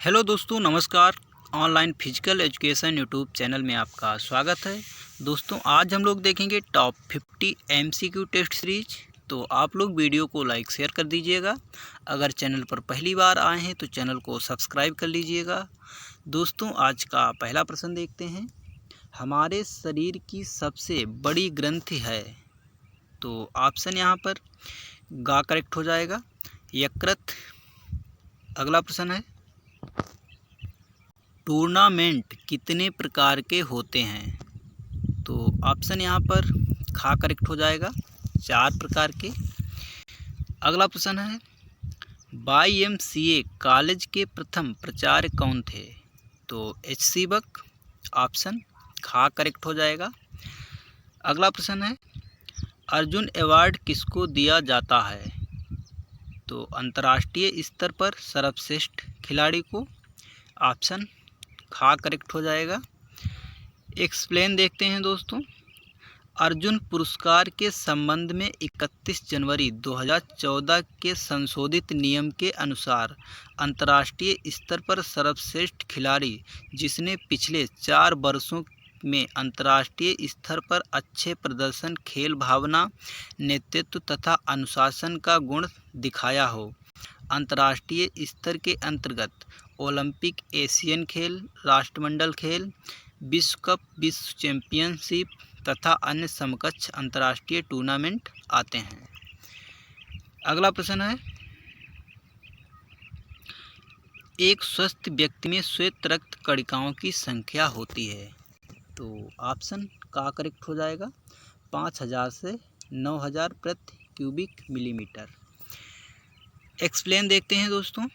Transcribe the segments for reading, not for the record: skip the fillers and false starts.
Hello दोस्तों, नमस्कार। Online physical education YouTube channel में आपका स्वागत है। दोस्तों, आज हम लोग देखेंगे टॉप 50 एमसीक्यू टेस्ट सीरीज। तो आप लोग वीडियो को लाइक शेयर कर दीजिएगा। अगर चैनल पर पहली बार आए हैं तो चैनल को सब्सक्राइब कर लीजिएगा। दोस्तों, आज का पहला प्रश्न देखते हैं। हमारे शरीर की सबसे बड़ी ग्रंथि है। तो ऑप्शन यहाँ पर गा करेक्ट हो जाएगा, यकृत। अगला प्रश्न है, टूर्नामेंट कितने प्रकार के होते हैं? तो ऑप्शन यहाँ पर खा करेक्ट हो जाएगा, 4 प्रकार के। अगला प्रश्न है, YMCA कॉलेज के प्रथम प्राचार्य कौन थे? तो HC बक। ऑप्शन खा करेक्ट हो जाएगा। अगला प्रश्न है, अर्जुन अवार्ड किसको दिया जाता है? तो अंतर्राष्ट्रीय स्तर पर सर्वश्रेष्ठ खिलाड़ी को। ऑप्शन खा करेक्ट हो जाएगा। एक्सप्लेन देखते हैं दोस्तों। अर्जुन पुरस्कार के संबंध में 31 जनवरी 2014 के संशोधित नियम के अनुसार अंतर्राष्ट्रीय स्तर पर सर्वश्रेष्ठ खिलाड़ी जिसने पिछले 4 वर्षों में अंतर्राष्ट्रीय स्तर पर अच्छे प्रदर्शन, खेल भावना, नेतृत्व तथा अनुशासन का गुण दिखाया हो, अंतर्राष्ट्रीय स्तर के अंतर्गत ओलंपिक, एशियन खेल, राष्ट्रमंडल खेल, विश्व कप, विश्व चैंपियनशिप तथा अन्य समकक्ष अंतर्राष्ट्रीय टूर्नामेंट आते हैं। अगला प्रश्न है, एक स्वस्थ व्यक्ति में श्वेत रक्त कणिकाओं की संख्या होती है। तो ऑप्शन का करेक्ट हो जाएगा, 5000 से 9000 प्रति क्यूबिक मिलीमीटर। एक्सप्लेन देखते हैं दोस्तों।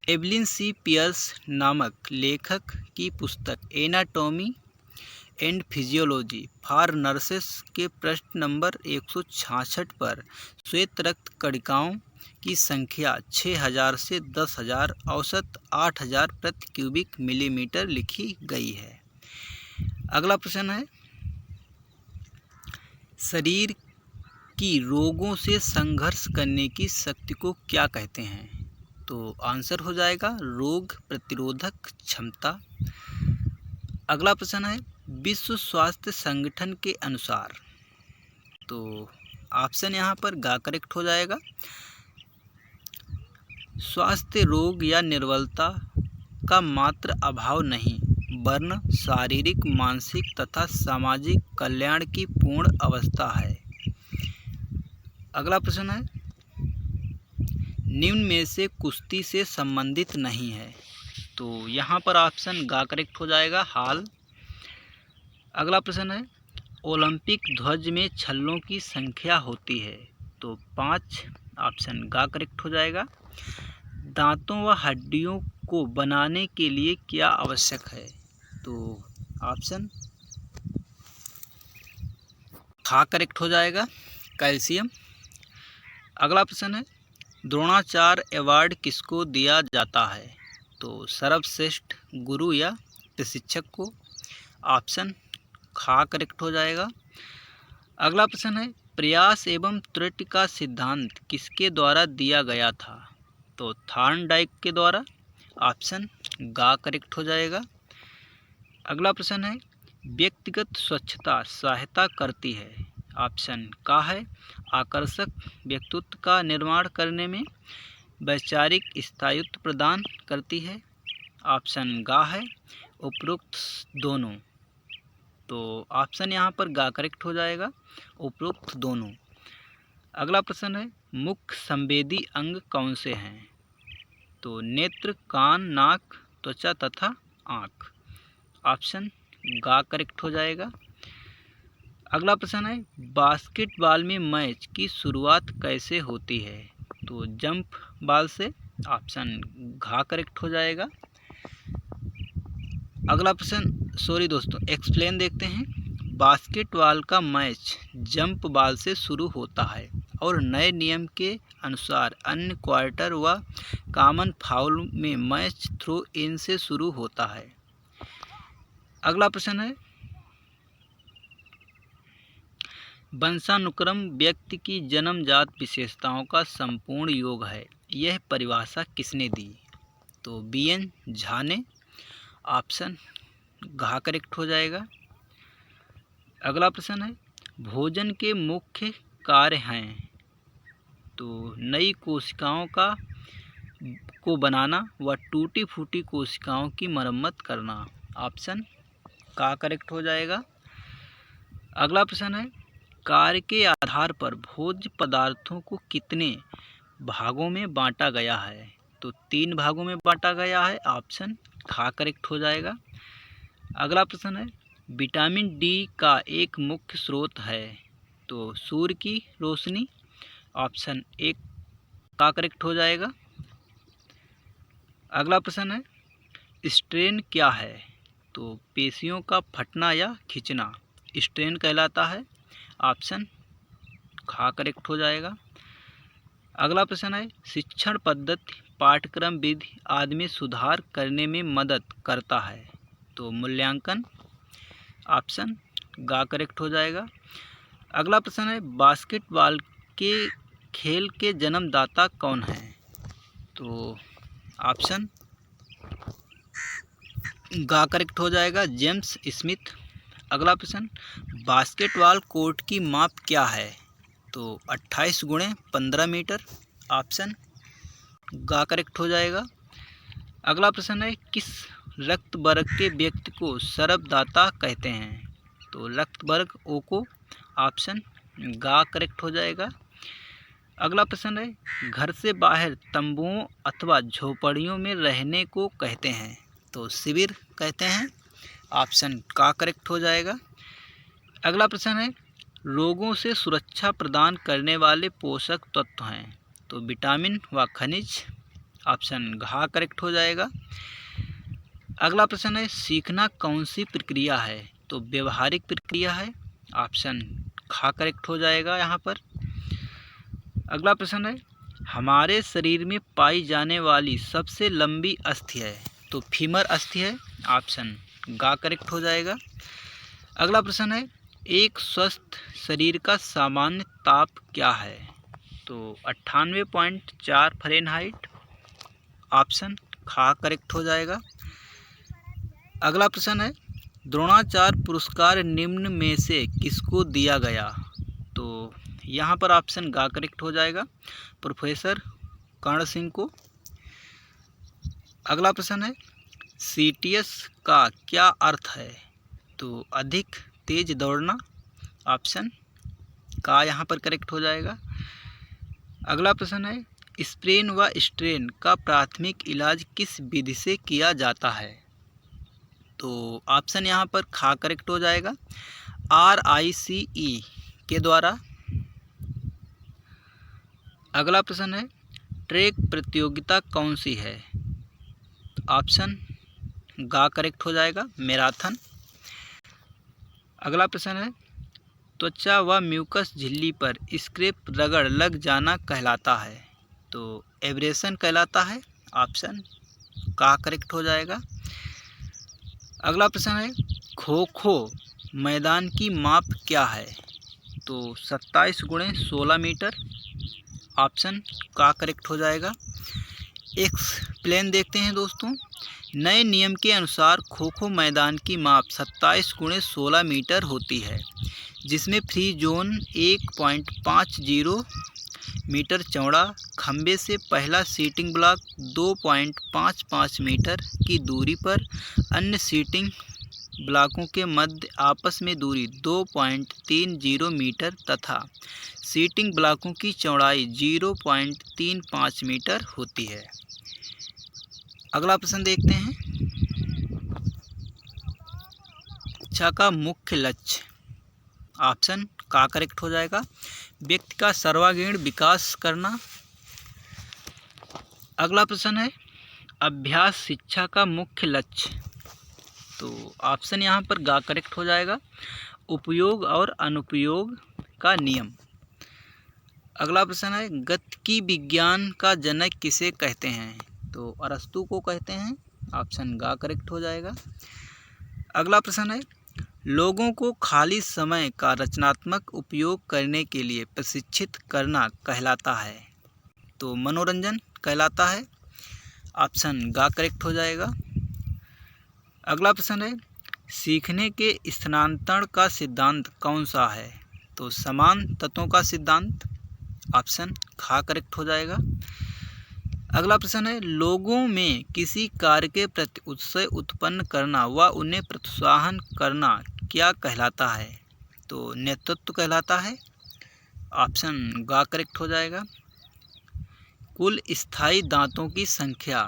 एवलिन सी पियर्स नामक लेखक की पुस्तक anatomy and physiology for nurses के पृष्ठ नंबर 166 पर श्वेत रक्त कणिकाओं की संख्या 6000 से 10000, औसत 8000 प्रति क्यूबिक मिलीमीटर लिखी गई है। अगला प्रश्न है, शरीर की रोगों से संघर्ष करने की शक्ति को क्या कहते हैं? तो आंसर हो जाएगा रोग प्रतिरोधक क्षमता। अगला प्रश्न है, विश्व स्वास्थ्य संगठन के अनुसार। तो ऑप्शन यहाँ पर गा करेक्ट हो जाएगा, स्वास्थ्य रोग या निर्बलता का मात्र अभाव नहीं, वरन शारीरिक, मानसिक तथा सामाजिक कल्याण की पूर्ण अवस्था है। अगला प्रश्न है, निम्न में से कुश्ती से संबंधित नहीं है। तो यहाँ पर ऑप्शन गा करेक्ट हो जाएगा, हाल। अगला प्रश्न है, ओलंपिक ध्वज में छल्लों की संख्या होती है। तो 5। ऑप्शन गा करेक्ट हो जाएगा। दांतों व हड्डियों को बनाने के लिए क्या आवश्यक है? तो ऑप्शन खा करेक्ट हो जाएगा, कैल्शियम। अगला प्रश्न है, द्रोणाचार्य अवार्ड किसको दिया जाता है? तो सर्वश्रेष्ठ गुरु या प्रशिक्षक को। ऑप्शन खा करेक्ट हो जाएगा। अगला प्रश्न है, प्रयास एवं त्रुटि का सिद्धांत किसके द्वारा दिया गया था? तो थॉर्नडाइक के द्वारा। ऑप्शन गा करेक्ट हो जाएगा। अगला प्रश्न है, व्यक्तिगत स्वच्छता सहायता करती है। ऑप्शन का है, आकर्षक व्यक्तित्व का निर्माण करने में, वैचारिक स्थायित्व प्रदान करती है। ऑप्शन गा है, उपरोक्त दोनों। तो ऑप्शन यहाँ पर गा करेक्ट हो जाएगा, उपरोक्त दोनों। अगला प्रश्न है, मुख्य संवेदी अंग कौन से हैं? तो नेत्र, कान, नाक, त्वचा तथा आँख। ऑप्शन गा करेक्ट हो जाएगा। अगला प्रश्न है, बास्केटबॉल में मैच की शुरुआत कैसे होती है? तो जंप बॉल से। ऑप्शन घा करेक्ट हो जाएगा। अगला प्रश्न दोस्तों, एक्सप्लेन देखते हैं। बास्केटबॉल का मैच जंप बॉल से शुरू होता है और नए नियम के अनुसार अन्य क्वार्टर व कॉमन फाउल में मैच थ्रो इन से शुरू होता है। अगला प्रश्न है, वंशानुक्रम व्यक्ति की जन्मजात विशेषताओं का संपूर्ण योग है, यह परिभाषा किसने दी? तो BN झा ने। ऑप्शन घ करेक्ट हो जाएगा। अगला प्रश्न है, भोजन के मुख्य कार्य हैं। तो नई कोशिकाओं को बनाना व टूटी फूटी कोशिकाओं की मरम्मत करना। ऑप्शन का करेक्ट हो जाएगा। अगला प्रश्न है, कार्य के आधार पर भोज्य पदार्थों को कितने भागों में बांटा गया है। तो 3 भागों में बांटा गया है। ऑप्शन खा करेक्ट हो जाएगा। अगला प्रश्न है, विटामिन डी का एक मुख्य स्रोत है। तो सूर्य की रोशनी। ऑप्शन 1 का करेक्ट हो जाएगा। अगला प्रश्न है, स्ट्रेन क्या है। तो पेशियों का फटना या खिंचना स्ट्रेन कहलाता है। ऑप्शन खा करेक्ट हो जाएगा। अगला प्रश्न है, शिक्षण पद्धति पाठ्यक्रम विधि आदि में सुधार करने में मदद करता है। तो मूल्यांकन। ऑप्शन गा करेक्ट हो जाएगा। अगला प्रश्न है, बास्केटबॉल के खेल के जन्मदाता कौन है। तो ऑप्शन गा करेक्ट हो जाएगा, जेम्स स्मिथ। अगला प्रश्न, बास्केटबॉल कोर्ट की माप क्या है। तो 28 × 15 मीटर। ऑप्शन गा करेक्ट हो जाएगा। अगला प्रश्न है, किस रक्त वर्ग के व्यक्ति को सरबदाता कहते हैं। तो रक्त वर्ग ओ को। ऑप्शन गा करेक्ट हो जाएगा। अगला प्रश्न है, घर से बाहर तंबुओं अथवा झोपड़ियों में रहने को कहते हैं। तो शिविर कहते हैं। ऑप्शन का करेक्ट हो जाएगा। अगला प्रश्न है, रोगों से सुरक्षा प्रदान करने वाले पोषक तत्व हैं। तो विटामिन व खनिज। ऑप्शन घा करेक्ट हो जाएगा। अगला प्रश्न है, सीखना कौन सी प्रक्रिया है। तो व्यवहारिक प्रक्रिया है। ऑप्शन खा करेक्ट हो जाएगा यहाँ पर। अगला प्रश्न है, हमारे शरीर में पाई जाने वाली सबसे लंबी अस्थि है। तो फीमर अस्थि है। ऑप्शन गा करेक्ट हो जाएगा। अगला प्रश्न है, एक स्वस्थ शरीर का सामान्य ताप क्या है। तो 98.4 फ़ारेनहाइट। ऑप्शन खा करेक्ट हो जाएगा। अगला प्रश्न है, द्रोणाचार्य पुरस्कार निम्न में से किसको दिया गया। तो यहाँ पर ऑप्शन गा करेक्ट हो जाएगा, प्रोफेसर कर्ण सिंह को। अगला प्रश्न है, CTS का क्या अर्थ है। तो अधिक तेज दौड़ना। ऑप्शन का यहाँ पर करेक्ट हो जाएगा। अगला प्रश्न है, स्प्रेन व स्ट्रेन का प्राथमिक इलाज किस विधि से किया जाता है। तो ऑप्शन यहाँ पर खा करेक्ट हो जाएगा, RICE के द्वारा। अगला प्रश्न है, ट्रैक प्रतियोगिता कौन सी है। ऑप्शन गा करेक्ट हो जाएगा, मैराथन। अगला प्रश्न है, त्वचा व म्यूकस झिल्ली पर स्क्रैप रगड़ लग जाना कहलाता है। तो एब्रेशन कहलाता है। ऑप्शन का करेक्ट हो जाएगा। अगला प्रश्न है, खो खो मैदान की माप क्या है। तो 27 × 16 मीटर। ऑप्शन का करेक्ट हो जाएगा। एक्सप्लेन देखते हैं दोस्तों। नए नियम के अनुसार खो खो मैदान की माप 27 × 16 मीटर होती है, जिसमें फ्री जोन 1.50 मीटर चौड़ा, खंबे से पहला सीटिंग ब्लॉक 2.55 मीटर की दूरी पर, अन्य सीटिंग ब्लॉकों के मध्य आपस में दूरी 2.30 मीटर तथा सीटिंग ब्लॉकों की चौड़ाई 0.35 मीटर होती है। अगला प्रश्न देखते हैं, शिक्षा का मुख्य लक्ष्य। ऑप्शन का करेक्ट हो जाएगा, व्यक्ति का सर्वांगीण विकास करना। अगला प्रश्न है, अभ्यास शिक्षा का मुख्य लक्ष्य। तो ऑप्शन यहाँ पर गा करेक्ट हो जाएगा, उपयोग और अनुपयोग का नियम। अगला प्रश्न है, गतिकी विज्ञान का जनक किसे कहते हैं। तो अरस्तु को कहते हैं। ऑप्शन गा करेक्ट हो जाएगा। अगला प्रश्न है, लोगों को खाली समय का रचनात्मक उपयोग करने के लिए प्रशिक्षित करना कहलाता है। तो मनोरंजन कहलाता है। ऑप्शन गा करेक्ट हो जाएगा। अगला प्रश्न है, सीखने के स्थानांतरण का सिद्धांत कौन सा है? तो समान तत्वों का सिद्धांत, ऑप्शन खा करेक्ट हो जाएगा। अगला प्रश्न है, लोगों में किसी कार्य के प्रति उत्साह उत्पन्न करना व उन्हें प्रोत्साहन करना क्या कहलाता है? तो नेतृत्व कहलाता है, ऑप्शन गा करेक्ट हो जाएगा। कुल स्थायी दांतों की संख्या,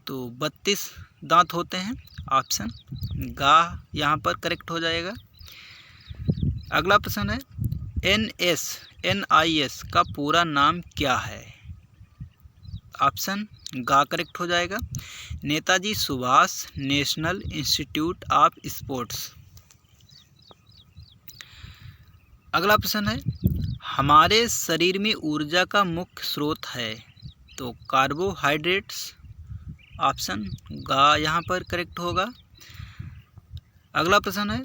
तो 32 दांत होते हैं, ऑप्शन गा यहाँ पर करेक्ट हो जाएगा। अगला प्रश्न है, NIS का पूरा नाम क्या है? ऑप्शन गा करेक्ट हो जाएगा, Netaji Subhash national institute of sports. अगला प्रश्न है, हमारे शरीर में ऊर्जा का मुख्य स्रोत है? तो कार्बोहाइड्रेट्स, ऑप्शन गा यहाँ पर करेक्ट होगा। अगला प्रश्न है,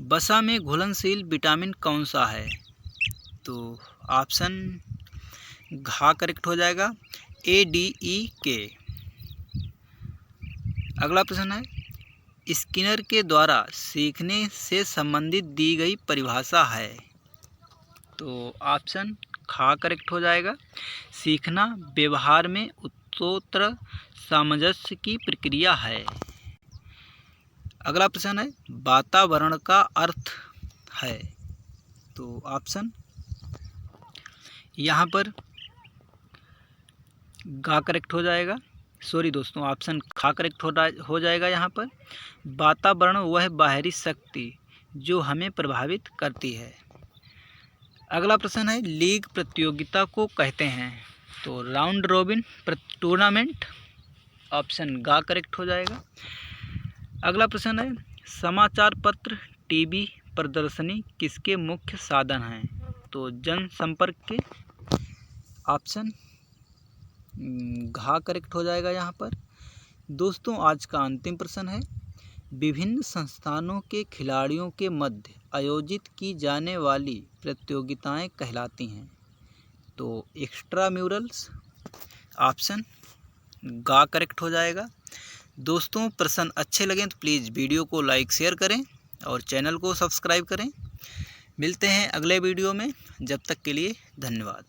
वसा में घुलनशील विटामिन कौन सा है? तो ऑप्शन घा करेक्ट हो जाएगा, ADE-K। अगला प्रश्न है, स्किनर के द्वारा सीखने से संबंधित दी गई परिभाषा है? तो ऑप्शन खा करेक्ट हो जाएगा, सीखना व्यवहार में उत्तरोत्तर सामंजस्य की प्रक्रिया है। अगला प्रश्न है, वातावरण का अर्थ है? तो ऑप्शन यहाँ पर गा करेक्ट हो जाएगा, सॉरी दोस्तों, ऑप्शन खा करेक्ट हो जाएगा। यहाँ पर वातावरण वह बाहरी शक्ति जो हमें प्रभावित करती है। अगला प्रश्न है, लीग प्रतियोगिता को कहते हैं? तो राउंड रॉबिन टूर्नामेंट, ऑप्शन गा करेक्ट हो जाएगा। अगला प्रश्न है, समाचार पत्र टीवी प्रदर्शनी किसके मुख्य साधन हैं? तो जनसंपर्क के, ऑप्शन घा करेक्ट हो जाएगा यहाँ पर। दोस्तों आज का अंतिम प्रश्न है, विभिन्न संस्थानों के खिलाड़ियों के मध्य आयोजित की जाने वाली प्रतियोगिताएं कहलाती हैं? तो एक्स्ट्रा म्यूरल्स, ऑप्शन गा करेक्ट हो जाएगा। दोस्तों प्रश्न अच्छे लगें तो प्लीज़ वीडियो को लाइक शेयर करें और चैनल को सब्सक्राइब करें। मिलते हैं अगले वीडियो में, जब तक के लिए धन्यवाद।